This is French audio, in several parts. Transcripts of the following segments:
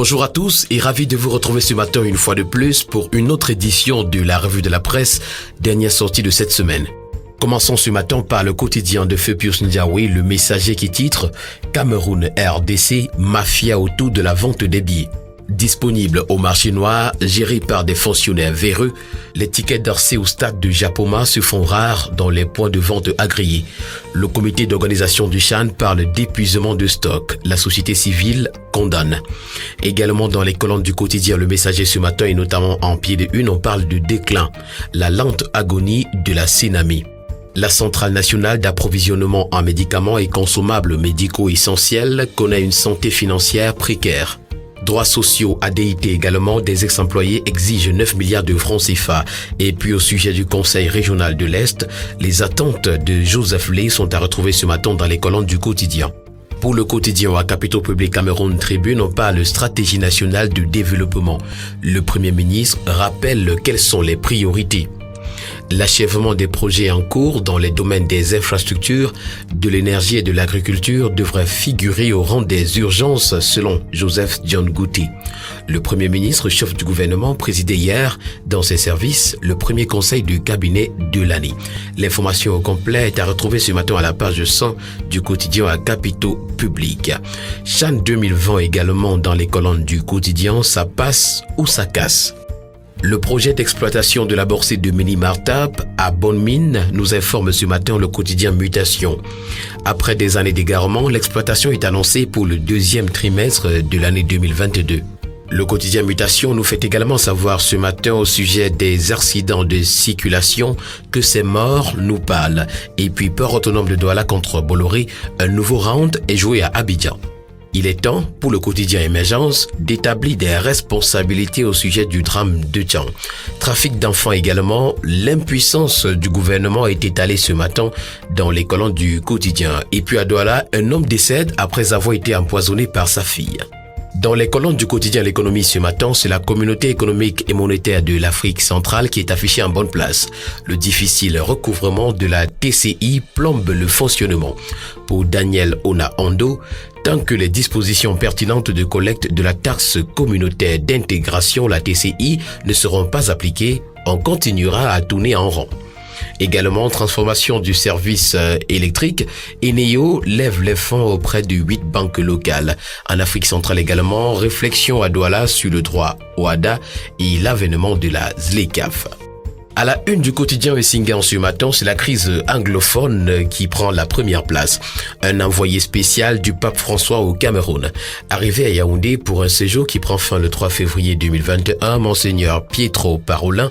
Bonjour à tous et ravi de vous retrouver ce matin une fois de plus pour une autre édition de la revue de la presse, dernière sortie de cette semaine. Commençons ce matin par le quotidien de Feu Pius Ndiaye, le Messager qui titre « Cameroun RDC, mafia autour de la vente des billets ». Disponible au marché noir, géré par des fonctionnaires véreux, les tickets d'accès au stade de Japoma se font rares dans les points de vente agréés. Le comité d'organisation du CHAN parle d'épuisement de stock. La société civile condamne. Également dans les colonnes du quotidien Le Messager ce matin et notamment en pied de une, on parle de déclin, la lente agonie de la Sénami. La Centrale nationale d'approvisionnement en médicaments et consommables médicaux essentiels connaît une santé financière précaire. Droits sociaux, ADIT également, des ex-employés exigent 9 milliards de francs CFA. Et puis au sujet du Conseil régional de l'Est, les attentes de Joseph Lay sont à retrouver ce matin dans les colonnes du quotidien. Pour le quotidien à Capitaux Public Cameroun Tribune, on parle de stratégie nationale de développement. Le Premier ministre rappelle quelles sont les priorités. L'achèvement des projets en cours dans les domaines des infrastructures, de l'énergie et de l'agriculture devrait figurer au rang des urgences selon Joseph John Gouti. Le Premier ministre, chef du gouvernement, présidait hier dans ses services le premier conseil du cabinet de l'année. L'information au complet est à retrouver ce matin à la page 100 du quotidien à Capitaux Public. CHAN 2020 également dans les colonnes du quotidien, ça passe ou ça casse. Le projet d'exploitation de la borsée de Mini-Martap à Bonne Mine nous informe ce matin le quotidien Mutation. Après des années d'égarement, l'exploitation est annoncée pour le deuxième trimestre de l'année 2022. Le quotidien Mutation nous fait également savoir ce matin au sujet des accidents de circulation que ces morts nous parlent. Et puis port autonome de Douala contre Bolloré, un nouveau round est joué à Abidjan. Il est temps pour le quotidien Émergence d'établir des responsabilités au sujet du drame de Tchang. Trafic d'enfants également, l'impuissance du gouvernement est étalée ce matin dans les colonnes du quotidien. Et puis à Douala, un homme décède après avoir été empoisonné par sa fille. Dans les colonnes du quotidien L'économie ce matin, c'est la communauté économique et monétaire de l'Afrique centrale qui est affichée en bonne place. Le difficile recouvrement de la TCI plombe le fonctionnement. Pour Daniel Ona-Ando, tant que les dispositions pertinentes de collecte de la taxe communautaire d'intégration, la TCI, ne seront pas appliquées, on continuera à tourner en rond. Également, transformation du service électrique, Eneo lève les fonds auprès de 8 banques locales. En Afrique centrale également, réflexion à Douala sur le droit au ADA et l'avènement de la ZLECAf. À la une du quotidien Essingan ce matin, c'est la crise anglophone qui prend la première place. Un envoyé spécial du pape François au Cameroun. Arrivé à Yaoundé pour un séjour qui prend fin le 3 février 2021, Monseigneur Pietro Parolin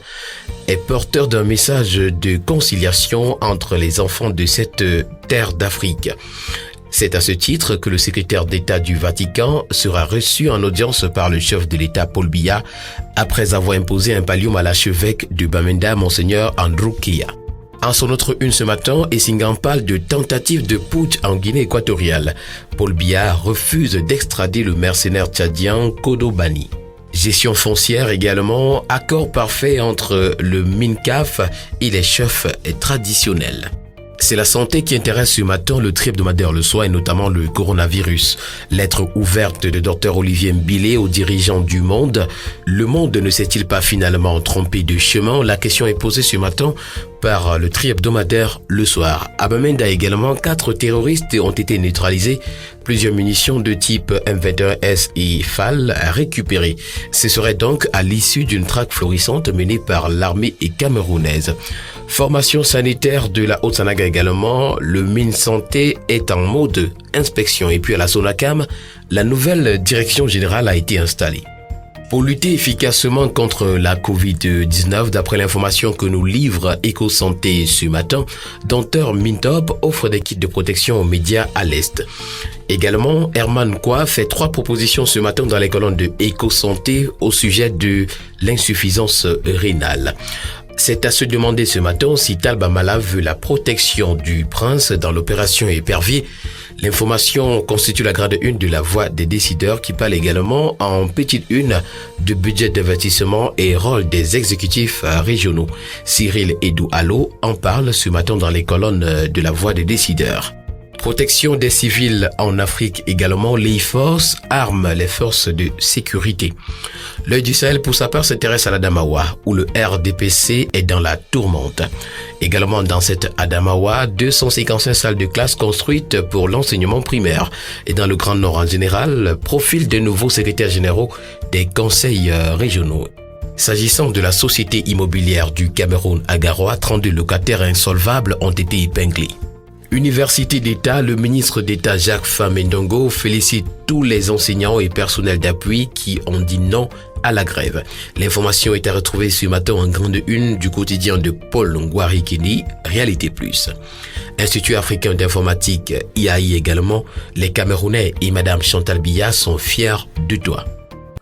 est porteur d'un message de conciliation entre les enfants de cette terre d'Afrique. C'est à ce titre que le secrétaire d'État du Vatican sera reçu en audience par le chef de l'État Paul Biya après avoir imposé un pallium à l'archevêque de Bamenda, Monseigneur Andrew Kia. En son autre une ce matin, Essingan parle de tentative de putsch en Guinée équatoriale. Paul Biya refuse d'extrader le mercenaire tchadien Kodo Bani. Gestion foncière également, accord parfait entre le MINCAF et les chefs traditionnels. C'est la santé qui intéresse ce matin le tri-hebdomadaire Le Soir et notamment le coronavirus. Lettre ouverte de Dr Olivier Mbilé aux dirigeants du Monde. Le monde ne s'est-il pas finalement trompé de chemin? La question est posée ce matin par le tri-hebdomadaire Le Soir. À Bamenda également, 4 terroristes ont été neutralisés. Plusieurs munitions de type M21S et FAL récupérées. Ce serait donc à l'issue d'une traque florissante menée par l'armée camerounaise. Formation sanitaire de la Haute-Sanaga également, le MinSanté est en mode inspection. Et puis à la Sonacam, la nouvelle direction générale a été installée. Pour lutter efficacement contre la Covid-19, d'après l'information que nous livre EcoSanté ce matin, Dr Mintop offre des kits de protection aux médias à l'Est. Également, Herman Kwa fait 3 propositions ce matin dans les colonnes de EcoSanté au sujet de l'insuffisance rénale. C'est à se demander ce matin si Talba Mala veut la protection du prince dans l'opération Épervier. L'information constitue la grade 1 de la voix des décideurs qui parle également en petite une de budget d'investissement et rôle des exécutifs régionaux. Cyril Edou Allo en parle ce matin dans les colonnes de la voix des décideurs. Protection des civils en Afrique également, l'IFORCE arme les forces de sécurité. L'œil du Sahel pour sa part s'intéresse à l'Adamawa où le RDPC est dans la tourmente. Également dans cette Adamawa, 255 salles de classe construites pour l'enseignement primaire. Et dans le Grand Nord en général, profil de nouveaux secrétaires généraux des conseils régionaux. S'agissant de la société immobilière du Cameroun à Garoua, 32 locataires insolvables ont été épinglés. Université d'État, le ministre d'État Jacques Famendongo félicite tous les enseignants et personnels d'appui qui ont dit non à la grève. L'information est à retrouver ce matin en grande une du quotidien de Paul Ngouari-Kini, Réalité Plus. Institut africain d'informatique, IAI également, les Camerounais et Madame Chantal Biya sont fiers de toi.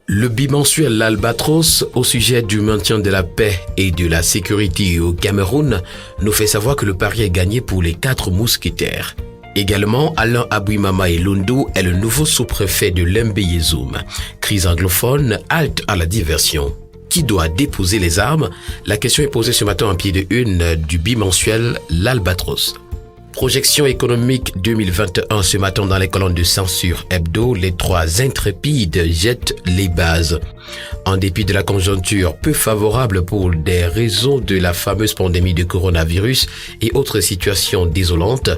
Le bimensuel L'Albatros, au sujet du maintien de la paix et de la sécurité au Cameroun, nous fait savoir que le pari est gagné pour les 4 mousquetaires. Également, Alain Abouimama et Lundu est le nouveau sous-préfet de l'Embeyezoum. Crise anglophone, halte à la diversion. Qui doit déposer les armes? La question est posée ce matin en pied de une du bimensuel L'Albatros. Projection économique 2021 ce matin dans les colonnes de Censure Hebdo, les 3 intrépides jettent les bases. En dépit de la conjoncture peu favorable pour des raisons de la fameuse pandémie de coronavirus et autres situations désolantes,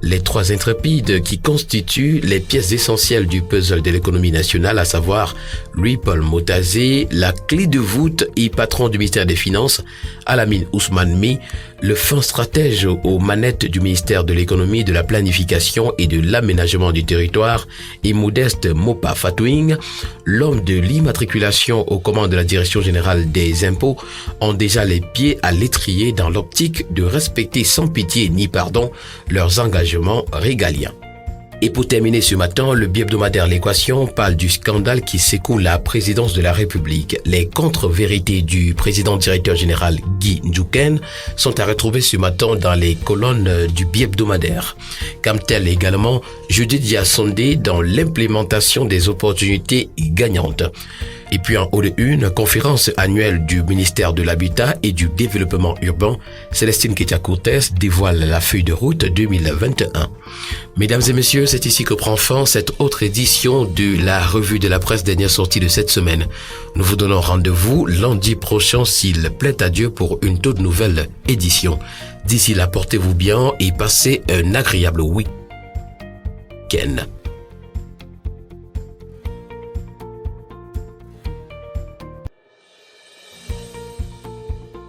les 3 intrépides qui constituent les pièces essentielles du puzzle de l'économie nationale, à savoir Louis-Paul Motazé, la clé de voûte et patron du ministère des Finances, Alamine Ousmane Mi, le fin stratège aux manettes du ministère de l'économie, de la planification et de l'aménagement du territoire, et Modeste Mopa Fatouing, l'homme de l'immatriculation aux commandes de la Direction générale des impôts, ont déjà les pieds à l'étrier dans l'optique de respecter sans pitié ni pardon leurs engagements régaliens. Et pour terminer ce matin, le bi-hebdomadaire L'Équation parle du scandale qui secoue la présidence de la République. Les contre-vérités du président directeur général Guy Ndjouken sont à retrouver ce matin dans les colonnes du bi-hebdomadaire. Comme tel également, Judith Diasondé dans l'implémentation des opportunités gagnantes. Et puis en haut de une, conférence annuelle du ministère de l'Habitat et du Développement urbain, Célestine Ketia-Cortez dévoile la feuille de route 2021. Mesdames et messieurs, c'est ici que prend fin cette autre édition de la revue de la presse dernière sortie de cette semaine. Nous vous donnons rendez-vous lundi prochain s'il plaît à Dieu pour une toute nouvelle édition. D'ici là, portez-vous bien et passez un agréable week-end.